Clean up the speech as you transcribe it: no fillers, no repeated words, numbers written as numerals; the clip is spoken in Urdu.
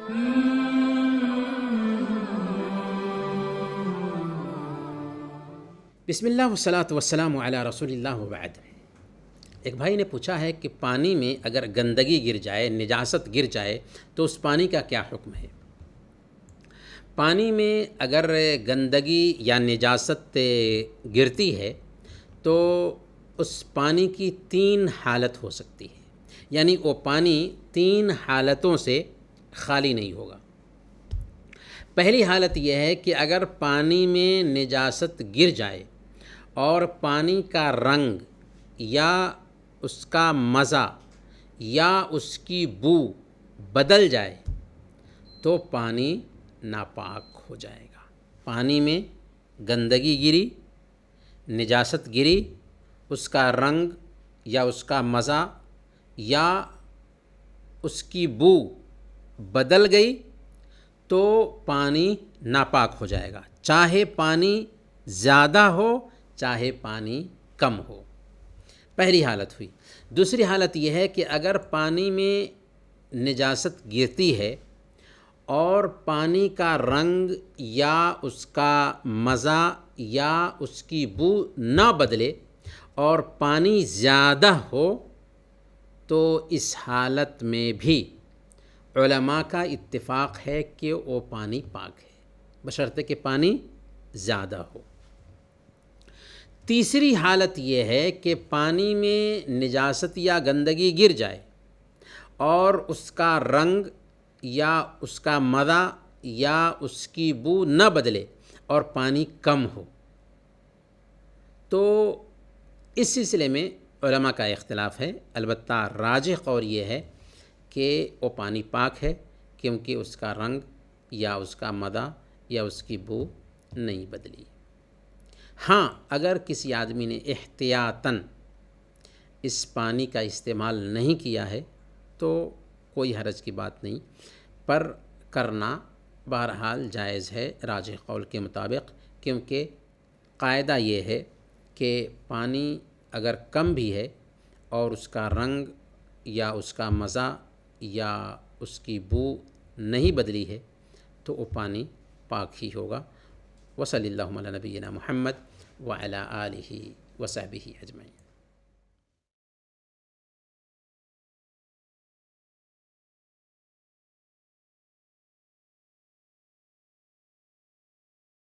بسم اللہ والصلاة والسلام علی رسول اللہ وبعد۔ ایک بھائی نے پوچھا ہے کہ پانی میں اگر گندگی گر جائے، نجاست گر جائے تو اس پانی کا کیا حکم ہے؟ پانی میں اگر گندگی یا نجاست گرتی ہے تو اس پانی کی 3 حالت ہو سکتی ہے، یعنی وہ پانی 3 حالتوں سے خالی نہیں ہوگا۔ پہلی حالت یہ ہے کہ اگر پانی میں نجاست گر جائے اور پانی کا رنگ یا اس کا مزہ یا اس کی بو بدل جائے تو پانی ناپاک ہو جائے گا۔ پانی میں گندگی گری، نجاست گری، اس کا رنگ یا اس کا مزہ یا اس کی بو بدل گئی تو پانی ناپاک ہو جائے گا، چاہے پانی زیادہ ہو چاہے پانی کم ہو۔ پہلی حالت ہوئی۔ دوسری حالت یہ ہے کہ اگر پانی میں نجاست گرتی ہے اور پانی کا رنگ یا اس کا مزہ یا اس کی بو نہ بدلے اور پانی زیادہ ہو تو اس حالت میں بھی علماء کا اتفاق ہے کہ وہ پانی پاک ہے، بشرطے کہ پانی زیادہ ہو۔ تیسری حالت یہ ہے کہ پانی میں نجاست یا گندگی گر جائے اور اس کا رنگ یا اس کا مزہ یا اس کی بو نہ بدلے اور پانی کم ہو، تو اس سلسلے میں علماء کا اختلاف ہے۔ البتہ راجح قول یہ ہے کہ وہ پانی پاک ہے، کیونکہ اس کا رنگ یا اس کا مزہ یا اس کی بو نہیں بدلی۔ ہاں، اگر کسی آدمی نے احتیاطاً اس پانی کا استعمال نہیں کیا ہے تو کوئی حرج کی بات نہیں، پر کرنا بہرحال جائز ہے راجح قول کے مطابق، کیونکہ قاعدہ یہ ہے کہ پانی اگر کم بھی ہے اور اس کا رنگ یا اس کا مزہ یا اس کی بو نہیں بدلی ہے تو وہ پانی پاک ہی ہوگا۔ وصلی اللہ علی نبینا محمد وعلی آلہ وصحبہ اجمعین۔